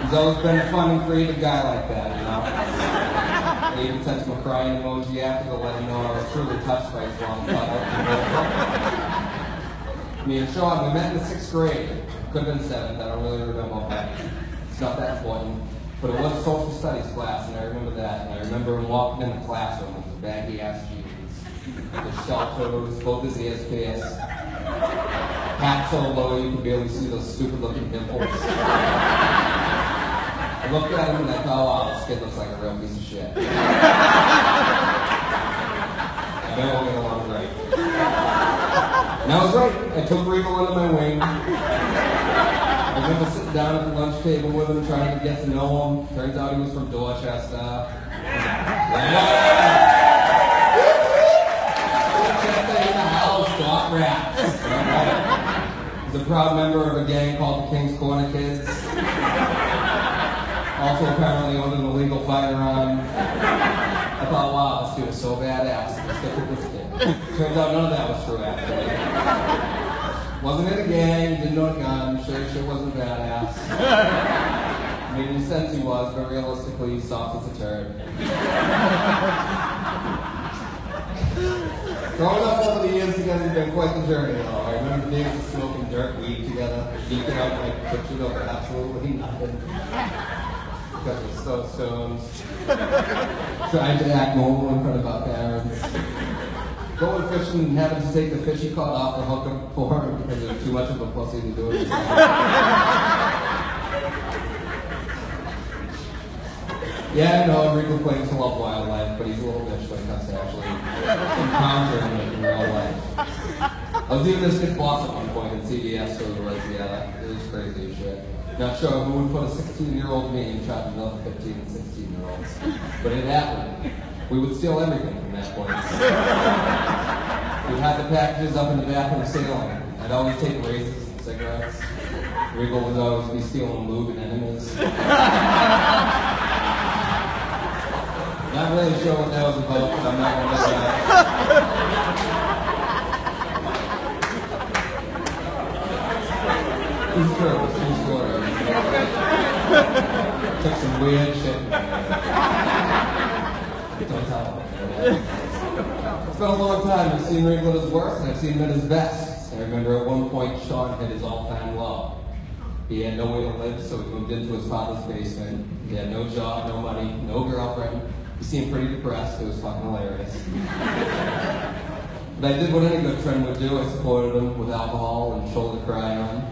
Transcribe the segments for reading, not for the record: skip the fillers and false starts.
He's always been a fun and creative guy like that, you know? I even sent him a crying emoji after to let him know I was truly touched by his long thought out. Me and Sean, we met in the 6th grade. Could have been 7th, I don't really remember that. It's not that important. But it was a social studies class, and I remember that. And I remember him walking in the classroom with his baggy-ass jeans, the shell toes, both his ears pierced, hat so low you could barely see those stupid-looking dimples. I looked at him and I thought, wow, this kid looks like a real piece of shit. I bet we'll get along great. And I was right. I took Regal under my wing. I remember sitting down at the lunch table with him, trying to get to know him. Turns out he was from Dorchester. Dorchester in the house, got raps. He's a proud member of a gang called the King's Corner Kids. Also apparently owned an illegal firearm. I thought, wow, this dude is so badass. Let's get with this kid. Turns out none of that was true, actually. Wasn't in a gang, didn't know a gun, sure wasn't badass. I mean, in a sense he was, but realistically, he's soft as a turd. Growing up over the years together has been quite the journey, though. I remember days of smoking dirt weed together, geeking out like pictures of absolutely nothing. Because we're so stoned. Trying to act normal in front of our parents. Going fishing and having to take the fish he caught off the hook for him because he was too much of a pussy to do it himself. Yeah, I know, Rico claims to love wildlife, but he's a little bitch when it comes to actually encountering it in real life. I was even this kid's boss at one point in CBS, so we were right together. It was crazy as shit. Not sure who would put a 16-year-old me in charge of another 15 and 16-year-olds. But it happened. We would steal everything from that place. We had the packages up in the bathroom ceiling. I'd always take razors and cigarettes. Regal would always be stealing lube and enemies. Not really sure what that was about, but I'm not going to let that. It's true, it's true story. Took some weird shit. Don't tell him. It's been a long time. I've seen Regal at his worst, and I've seen him at his best. I remember at one point, Sean hit his all-time low. He had nowhere to live, so he moved into his father's basement. He had no job, no money, no girlfriend. He seemed pretty depressed. It was fucking hilarious. But I did what any good friend would do. I supported him with alcohol and shoulder to cry on.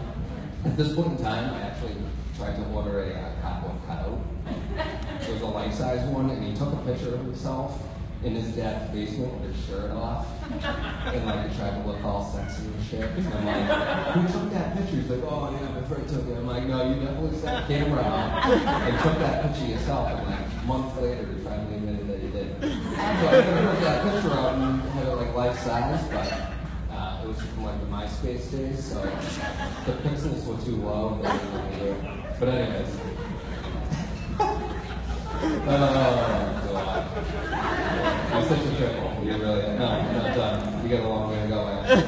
At this point in time, I actually tried to order a cardboard cutout. It was a life-size one, and he took a picture of himself in his dad's basement with his shirt off. And like, he tried to look all sexy and shit. And I'm like, who took that picture? He's like, oh yeah, my friend took it. I'm like, no, you definitely set the camera up and took that picture yourself. And like, months later, he finally admitted that he did. So I could have put that picture out and had it like life-size, but it was from like the MySpace days, so the pixels were too low. But anyways. Oh, God. You're such a triple. You really are. No, you're not done. You got a long way to go, actually.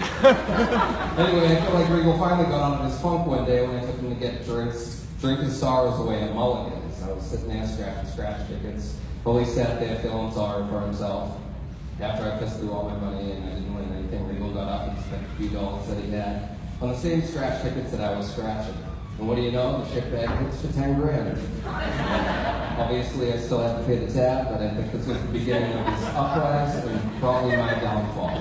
Anyway, I feel like Regal finally got out of his funk one day when I took him to get drink his sorrows away at Mulligan's. I was sitting there scratching scratch tickets while he sat there feeling sorry for himself. After I pissed through all my money and I didn't win anything, Regal got up and spent a few dollars that he had on the same scratch tickets that I was scratching. And what do you know? The shit bag hits for 10 grand. Obviously, I still have to pay the tab, but I think this was the beginning of his uprise and probably my downfall.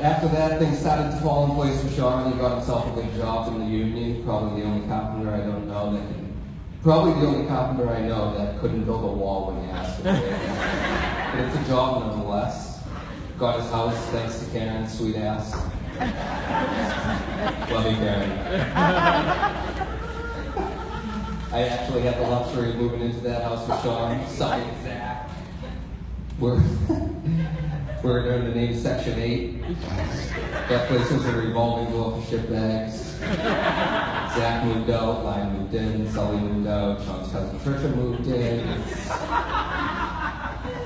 After that, things started to fall in place for Sean. He got himself a good job in the union. Probably the only carpenter I don't know that can. Probably the only carpenter I know that couldn't build a wall when he asked him. But it's a job nonetheless. Got his house thanks to Karen's sweet ass. Love you, Karen. I actually had the luxury of moving into that house with Sean, sucking Zach. We're in the name Section 8. That place was a revolving door for shit bags. Zach moved out, Lion moved in, Sully moved out, Sean's cousin Trisha moved in.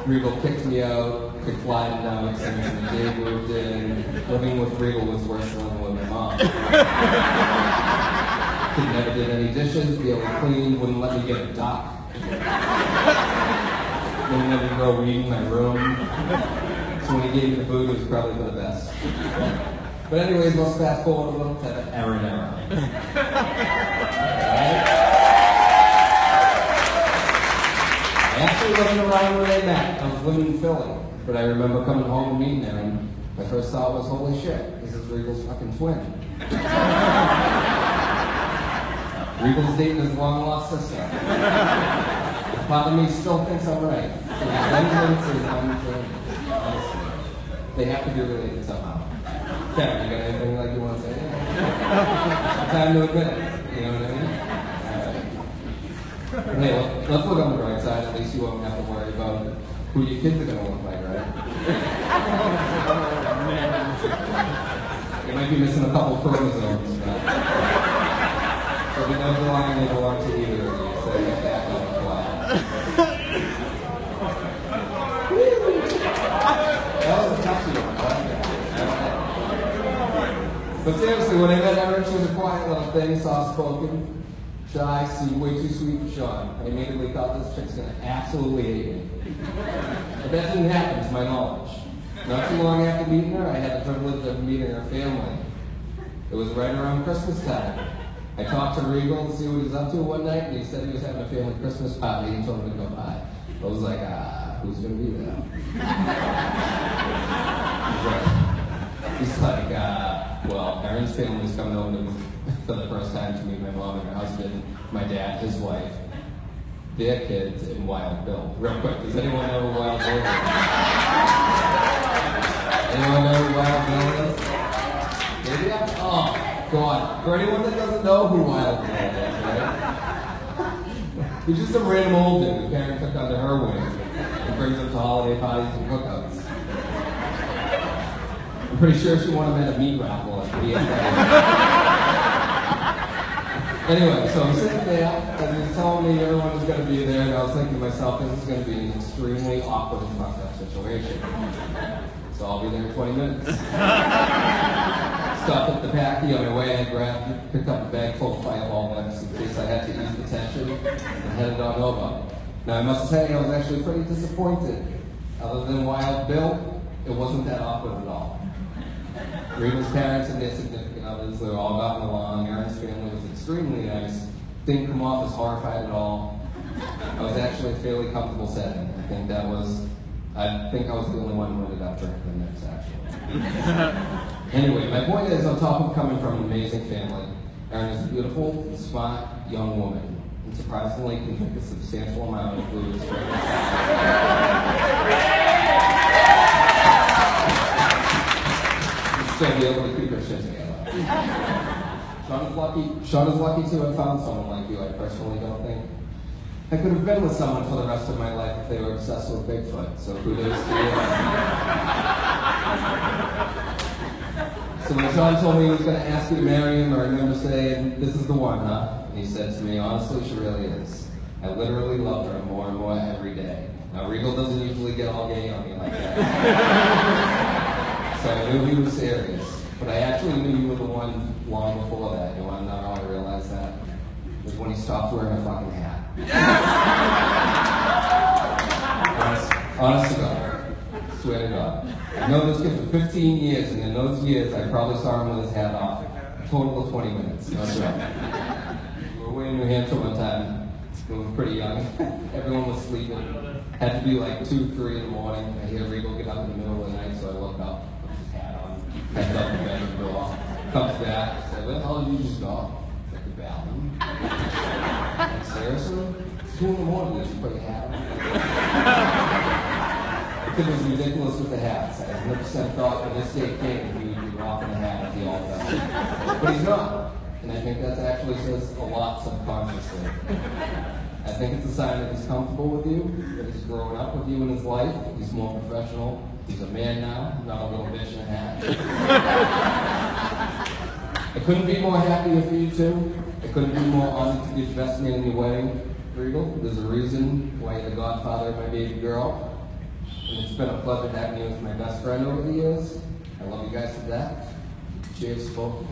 Regal kicked me out, kicked Lion out, Simmons and Dave moved in. Living with Regal was worse than living with my mom. Could never did any dishes, barely cleaned, wouldn't let me get a duck. Wouldn't let me grow weed in my room. So when he gave me the food, it was probably for the best. But anyways, let's fast forward a little to the era. Right? I actually wasn't around when they met. I was living in Philly. But I remember coming home and meeting there, and my first thought was, holy shit, this is Regal's fucking twin. Regal's dating his long-lost sister. Part of me still thinks I'm right. They have to be related somehow. Kevin, you got anything like you want to say? Time to admit it. You know what I mean? Hey, let's look on the bright side. At least you won't have to worry about who your kids are going to look like, right? You might be missing a couple chromosomes, but we know the line they belong to either of you, so you have to act on the fly. That was a touchy one, but seriously, when I met her, she was a quiet little thing, soft-spoken, shy, way too sweet for Sean. I immediately thought this chick's going to absolutely hate me. But that didn't happen, to my knowledge. Not too long after meeting her, I had the privilege of meeting her family. It was right around Christmas time. I talked to Regal to see what he was up to one night, and he said he was having a family Christmas party and told me to go by. I was like, who's going to be there? He's like, well, Erin's family's coming over to me for the first time to meet my mom and her husband, my dad, his wife, their kids, and Wild Bill. Real quick, does anyone know who Wild Bill is? Anyone know who Wild Bill is? Maybe oh, God. For anyone that doesn't know who Wild Bill is, right? He's just some random old dude who Karen took under her wing and brings him to holiday parties and cookouts. I'm pretty sure she wanted him at a meat raffle at the end. Anyway, so I'm sitting there, and he's telling me everyone is going to be there, and I was thinking to myself, this is going to be an extremely awkward and fucked up situation. So I'll be there in 20 minutes. Stopped at the packy on my way, I picked up a bag full of Fireball nuts in case I had to ease the tension, and headed on over. Now I must say, I was actually pretty disappointed. Other than Wild Bill, it wasn't that awkward at all. Regal's parents and their significant others, they were all gotten along. Erin's family was extremely nice. Didn't come off as horrified at all. I was actually in a fairly comfortable setting. I think I was the only one who ended up drinking the mix, actually. Anyway, my point is, on top of coming from an amazing family, Erin is a beautiful and smart young woman, and surprisingly can drink a substantial amount of booze. Still be able to keep her shit together. Sean is lucky to have found someone like you. I personally don't think I could have been with someone for the rest of my life if they were obsessed with Bigfoot, so kudos to you. So when Sean told me he was going to ask you to marry him, I remember saying, this is the one, huh? And he said to me, honestly, she really is. I literally love her more and more every day. Now, Regal doesn't usually get all gay on me like that. So I knew he was serious. But I actually knew you were the one long before that. You want to know how I realized that? It was when he stopped wearing a fucking hat. Honest to God. Swear to God. I've known this kid for 15 years, and in those years, I probably saw him with his hat off. A total of 20 minutes. No joke. We were away in New Hampshire one time. We were pretty young. Everyone was sleeping. Had to be like 2, 3 in the morning. I hear Regal get up in the middle of the night, so I look up, put his hat on, heads up in the bedroom door, comes back, said, where the hell did you just go? Like the bathroom. Like, seriously? It's 2 in the morning, did you put your hat on? The kid was ridiculous with the hats. I 100% thought when this day came, he would be rocking a hat at the altar. But he's not. And I think that actually says a lot subconsciously. I think it's a sign that he's comfortable with you, that he's growing up with you in his life, he's more professional, he's a man now, not a little bitch in a hat. I couldn't be more happier for you two. I couldn't be more honored to be the best man in your wedding, Regal. There's a reason why you're the godfather of my baby girl. And it's been a pleasure having you as my best friend over the years. I love you guys to death. Cheers, folks.